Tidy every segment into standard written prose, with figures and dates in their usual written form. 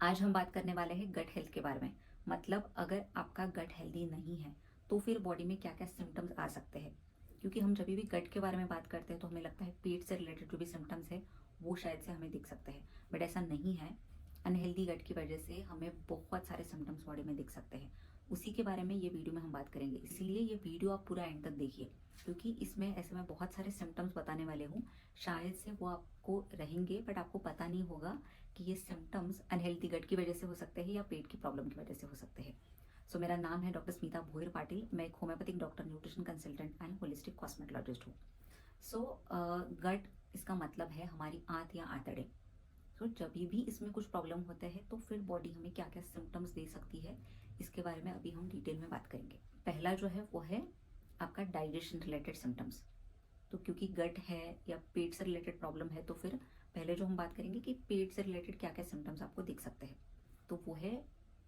आज हम बात करने वाले हैं गट हेल्थ के बारे में। मतलब अगर आपका गट हेल्दी नहीं है तो फिर बॉडी में क्या क्या सिम्टम्स आ सकते हैं। क्योंकि हम जब भी गट के बारे में बात करते हैं तो हमें लगता है पेट से रिलेटेड जो भी सिम्टम्स है वो शायद से हमें दिख सकते हैं, बट ऐसा नहीं है। अनहेल्दी गट की वजह से हमें बहुत सारे सिम्टम्स बॉडी में दिख सकते हैं। उसी के बारे में ये वीडियो में हम बात करेंगे, इसीलिए ये वीडियो आप पूरा एंड तक देखिए, क्योंकि इसमें ऐसे मैं बहुत सारे सिम्टम्स बताने वाले हूँ। शायद से वो आपको रहेंगे बट आपको पता नहीं होगा कि ये सिम्टम्स अनहेल्दी गट की वजह से हो सकते हैं या पेट की प्रॉब्लम की वजह से हो सकते हैं। सो मेरा नाम है डॉक्टर स्मिता भोयर पाटिल। मैं एक homeopathic doctor, nutrition consultant and holistic cosmetologist हूँ। सो गट इसका मतलब है हमारी आंत या आंतड़े। सो जब भी इसमें कुछ प्रॉब्लम होता है तो फिर बॉडी हमें क्या क्या सिम्टम्स दे सकती है, इसके बारे में अभी हम डिटेल में बात करेंगे। पहला जो है वो है आपका डाइजेशन रिलेटेड सिम्टम्स। तो क्योंकि गट है या पेट से रिलेटेड प्रॉब्लम है तो फिर पहले जो हम बात करेंगे कि पेट से रिलेटेड क्या क्या सिम्टम्स आपको दिख सकते हैं, तो वो है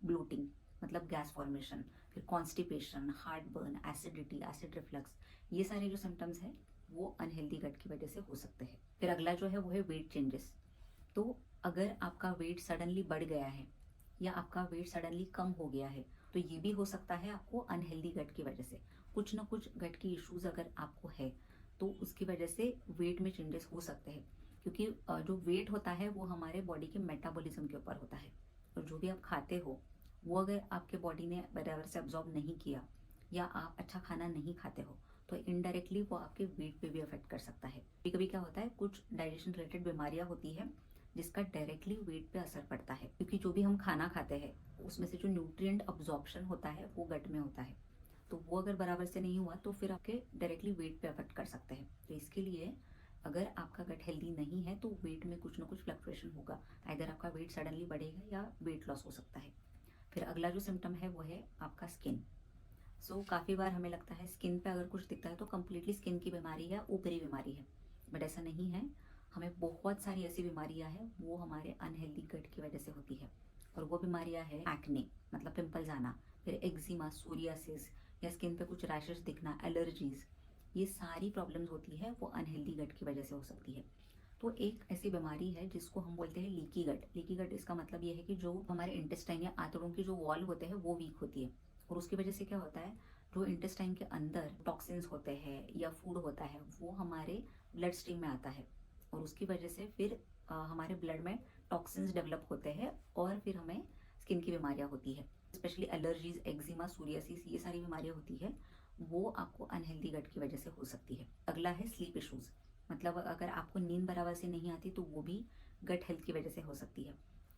ब्लोटिंग, मतलब गैस फॉर्मेशन, फिर constipation, heart burn, acidity, acid reflux. ये सारे जो सिम्टम्स हैं वो अनहेल्दी गट की वजह से हो सकते हैं। फिर अगला जो है वो है वेट चेंजेस। तो अगर आपका वेट सडनली बढ़ गया है या आपका वेट सडनली कम हो गया है तो ये भी हो सकता है आपको अनहेल्दी गट की वजह से। कुछ ना कुछ गट की इश्यूज अगर आपको है तो उसकी वजह से वेट में चेंजेस हो सकते हैं। क्योंकि जो वेट होता है वो हमारे बॉडी के मेटाबॉलिज्म के ऊपर होता है। और जो भी आप खाते हो वो अगर आपके बॉडी ने बराबर से अब्जॉर्ब नहीं किया या आप अच्छा खाना नहीं खाते हो तो इनडायरेक्टली वो आपके वेट पे भी अफेक्ट कर सकता है। कभी कभी क्या होता है, कुछ डाइजेशन रिलेटेड बीमारियां होती है जिसका डायरेक्टली वेट पे असर पड़ता है, क्योंकि जो भी हम खाना खाते हैं उसमें से जो न्यूट्रिएंट अब्जॉर्प्शन होता है वो गट में होता है। तो वो अगर बराबर से नहीं हुआ तो फिर आपके डायरेक्टली वेट पे अफेक्ट कर सकते हैं। तो इसके लिए अगर आपका गट हेल्दी नहीं है तो वेट में कुछ ना कुछ फ्लक्चुएशन होगा। इधर आपका वेट सडनली बढ़ेगा या वेट लॉस हो सकता है। फिर अगला जो सिम्टम है वो है आपका स्किन। काफ़ी बार हमें लगता है स्किन पे अगर कुछ दिखता है तो कम्प्लीटली स्किन की बीमारी या ऊपरी बीमारी है, बट ऐसा नहीं है। हमें बहुत सारी ऐसी बीमारियां हैं वो हमारे अनहेल्दी गट की वजह से होती है। और वो बीमारियां है एक्ने, मतलब पिंपल्स आना, फिर एक्जिमा, सोरियासिस, या स्किन पे कुछ रैशेस दिखना, एलर्जीज। ये सारी प्रॉब्लम्स होती है वो अनहेल्दी गट की वजह से हो सकती है। तो एक ऐसी बीमारी है जिसको हम बोलते हैं लीकी गट। लीकी गट इसका मतलब ये है कि जो हमारे इंटेस्टाइन या आंतड़ों की जो वॉल होते हैं वो वीक होती है। और उसकी वजह से क्या होता है, जो इंटेस्टाइन के अंदर टॉक्सिन्स होते हैं या फूड होता है वो हमारे ब्लड स्ट्रीम में आता है। और उसकी वजह से फिर हमारे ब्लड में टॉक्सिन्स डेवलप होते हैं और फिर हमें स्किन की बीमारियां होती है। स्पेशली एलर्जीज, एक्जिमा, सोरियासिस, ये सारी बीमारियां होती है वो आपको अनहेल्दी गट की वजह से हो सकती है। अगला है स्लीप इशूज। मतलब अगर आपको नींद बराबर से नहीं आती तो वो भी गट हेल्थ की वजह से हो सकती है।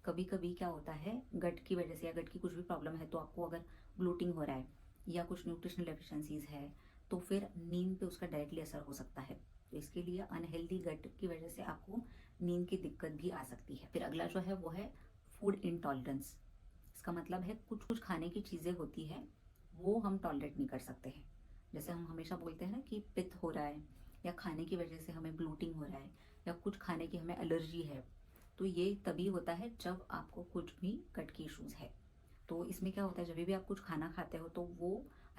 कभी कभी क्या होता है, गट की वजह से या गट की कुछ भी प्रॉब्लम है तो आपको अगर ब्लोटिंग हो रहा है या कुछ न्यूट्रिशनल डेफिशिएंसीज है तो फिर नींद पे उसका डायरेक्टली असर हो सकता है। तो इसके लिए अनहेल्दी गट की वजह से आपको नींद की दिक्कत भी आ सकती है। फिर अगला जो है वो है फूड इंटॉलरेंस। इसका मतलब है कुछ कुछ खाने की चीज़ें होती है वो हम टॉलरेट नहीं कर सकते हैं। जैसे हम हमेशा बोलते हैं ना कि पित्त हो रहा है या खाने की वजह से हमें ब्लोटिंग हो रहा है या कुछ खाने की हमें एलर्जी है, तो ये तभी होता है जब आपको कुछ भी गट की इश्यूज है। तो इसमें क्या होता है, जब भी आप कुछ खाना खाते हो तो वो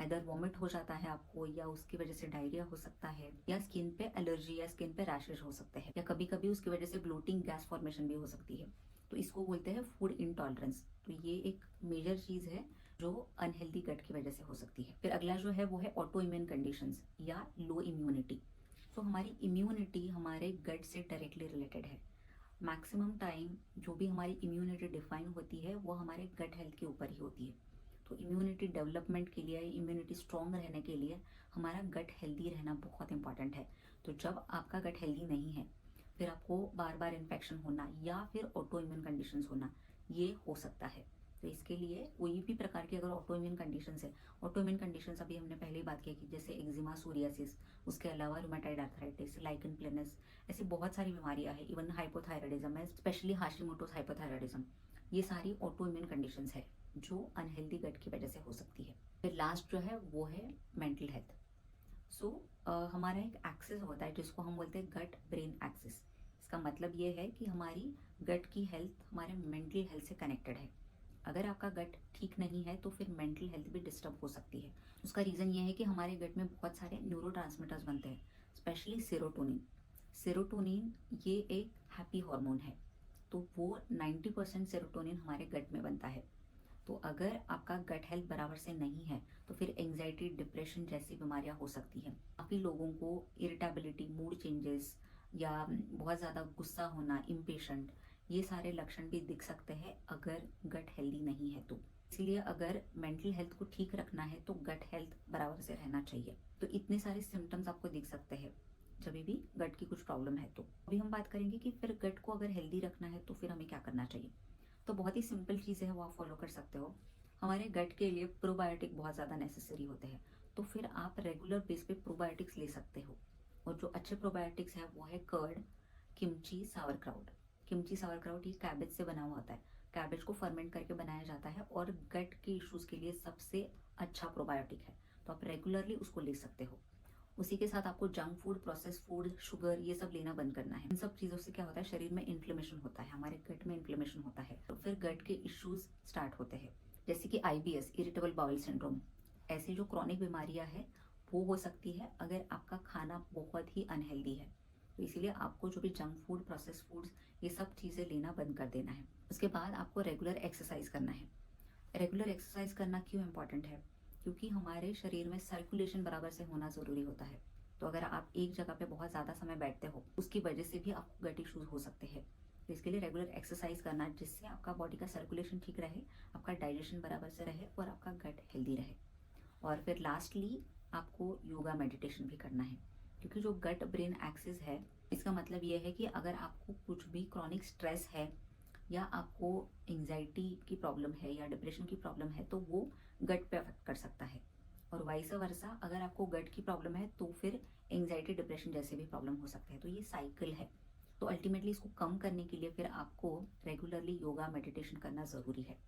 इधर वॉमिट हो जाता है आपको, या उसकी वजह से डायरिया हो सकता है, या स्किन पे एलर्जी या स्किन पे रैशेज हो सकते हैं, या कभी कभी उसकी वजह से ब्लोटिंग, गैस फॉर्मेशन भी हो सकती है। तो इसको बोलते हैं फूड इंटॉलरेंस। तो ये एक मेजर चीज है जो अनहेल्दी गट की वजह से हो सकती है। फिर अगला जो है वो है ऑटो इम्यून कंडीशंस या लो इम्यूनिटी। तो हमारी इम्यूनिटी हमारे गट से डायरेक्टली रिलेटेड है। मैक्सिमम टाइम जो भी हमारी इम्यूनिटी डिफाइन होती है वो हमारे गट हेल्थ के ऊपर ही होती है। तो इम्यूनिटी डेवलपमेंट के लिए, इम्यूनिटी स्ट्रॉन्ग रहने के लिए हमारा गट हेल्दी रहना बहुत इंपॉर्टेंट है। तो जब आपका गट हेल्दी नहीं है फिर आपको बार बार इन्फेक्शन होना या फिर ऑटो इम्यून कंडीशंस होना ये हो सकता है। तो इसके लिए कोई भी प्रकार की अगर ऑटो इम्यून कंडीशंस है, ऑटो इम्यून कंडीशंस अभी हमने पहले ही बात की कि जैसे एक्जिमा, सोरियासिस, उसके अलावा रूमेटाइड आर्थराइटिस, लाइकन प्लेनस, ऐसी बहुत सारी बीमारियां हैं। इवन हाइपोथायराइडिज्म है, स्पेशली हाशिमोटोस हाइपोथायराइडिज्म। ये सारी ऑटो इम्यून कंडीशंस है जो अनहेल्दी गट की वजह से हो सकती है। फिर लास्ट जो है वो है मेंटल हेल्थ। सो हमारा एक एक्सिस होता है जिसको हम बोलते हैं गट ब्रेन एक्सिस। इसका मतलब ये है कि हमारी गट की हेल्थ हमारे मेंटल हेल्थ से कनेक्टेड है। अगर आपका गट ठीक नहीं है तो फिर मेंटल हेल्थ भी डिस्टर्ब हो सकती है। उसका रीज़न ये है कि हमारे गट में बहुत सारे न्यूरो बनते हैं, स्पेशली सेरोटोनिन। सेरोटोनिन ये एक हैप्पी हार्मोन है। तो वो 90% सेरोटोनिन हमारे गट में बनता है। तो अगर आपका गट हेल्थ बराबर से नहीं है तो फिर एंजाइटी, डिप्रेशन जैसी बीमारियां हो सकती हैं। काफ़ी लोगों को इरिटेबिलिटी, मूड चेंजेस या बहुत ज़्यादा गुस्सा होना, इम्पेशेंट, ये सारे लक्षण भी दिख सकते हैं अगर गट हेल्दी नहीं है तो। इसलिए अगर मेंटल हेल्थ को ठीक रखना है तो गट हेल्थ बराबर से रहना चाहिए। तो इतने सारे सिम्टम्स आपको दिख सकते हैं जब भी गट की कुछ प्रॉब्लम है। तो अभी हम बात करेंगे कि फिर गट को अगर हेल्दी रखना है तो फिर हमें क्या करना चाहिए। तो बहुत ही सिंपल चीज़ें हैं, वो आप फॉलो कर सकते हो। हमारे गट के लिए प्रोबायोटिक बहुत ज़्यादा नेसेसरी होते हैं, तो फिर आप रेगुलर बेस पे प्रोबायोटिक्स ले सकते हो। और जो अच्छे प्रोबायोटिक्स हैं वो है कर्ड, किमची, सावरक्राउट। किमची सावरक्राउट ये कैबेज से बना हुआ होता है। कैबेज को फर्मेंट करके बनाया जाता है और गट के इश्यूज के लिए सबसे अच्छा प्रोबायोटिक है, तो आप रेगुलरली उसको ले सकते हो। उसी के साथ आपको junk food, process food, sugar ये सब लेना बंद करना है। इन सब चीज़ों से क्या होता है, शरीर में इन्फ्लेमेशन होता है, हमारे गट में इन्फ्लेमेशन होता है, तो फिर गट के इश्यूज स्टार्ट होते हैं, जैसे कि IBS, इरिटेबल बाउल सिंड्रोम। ऐसी जो क्रॉनिक बीमारियां है वो हो सकती है अगर आपका खाना बहुत ही अनहेल्दी है। तो इसीलिए आपको जो भी जंक फूड, प्रोसेस फूड्स, ये सब चीज़ें लेना बंद कर देना है। उसके बाद आपको रेगुलर एक्सरसाइज करना है। रेगुलर एक्सरसाइज करना क्यों इम्पॉर्टेंट है, क्योंकि हमारे शरीर में सर्कुलेशन बराबर से होना ज़रूरी होता है। तो अगर आप एक जगह पे बहुत ज़्यादा समय बैठते हो उसकी वजह से भी आपको गट इश्यूज हो सकते हैं। तो इसके लिए रेगुलर एक्सरसाइज करना, जिससे आपका बॉडी का सर्कुलेशन ठीक रहे, आपका डाइजेशन बराबर से रहे और आपका गट हेल्दी रहे। और फिर लास्टली आपको योगा, मेडिटेशन भी करना है, क्योंकि जो गट ब्रेन एक्सिस है, इसका मतलब ये है कि अगर आपको कुछ भी क्रॉनिक स्ट्रेस है या आपको एंजाइटी की प्रॉब्लम है या डिप्रेशन की प्रॉब्लम है तो वो गट पे अफेक्ट कर सकता है। और वाइस वर्सा, अगर आपको गट की प्रॉब्लम है तो फिर एंजाइटी, डिप्रेशन जैसे भी प्रॉब्लम हो सकते हैं। तो ये साइकिल है। तो अल्टीमेटली इसको कम करने के लिए फिर आपको रेगुलरली योगा, मेडिटेशन करना ज़रूरी है।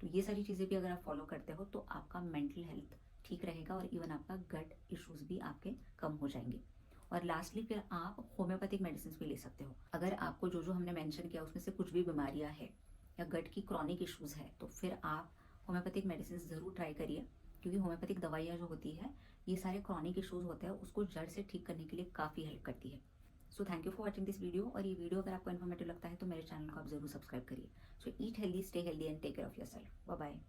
तो ये सारी चीज़ें भी अगर आप फॉलो करते हो तो आपका मेंटल हेल्थ ठीक रहेगा और इवन आपका गट इश्यूज भी आपके कम हो जाएंगे। और लास्टली फिर आप होम्योपैथिक मेडिसिन भी ले सकते हो। अगर आपको जो जो हमने मेंशन किया उसमें से कुछ भी बीमारियां है या गट की क्रॉनिक इश्यूज है तो फिर आप होम्योपैथिक मेडिसिन ज़रूर ट्राई करिए, क्योंकि होम्योपैथिक दवाइयाँ जो होती है ये सारे क्रॉनिक इश्यूज होते हैं उसको जड़ से ठीक करने के लिए काफ़ी हेल्प करती है। So thank you for watching this video. और ये वीडियो अगर आपको इन्फॉर्मेटिव लगता है तो मेरे चैनल को आप जरूर सब्सक्राइब करिए। So eat healthy, stay healthy and take care of yourself. Bye bye.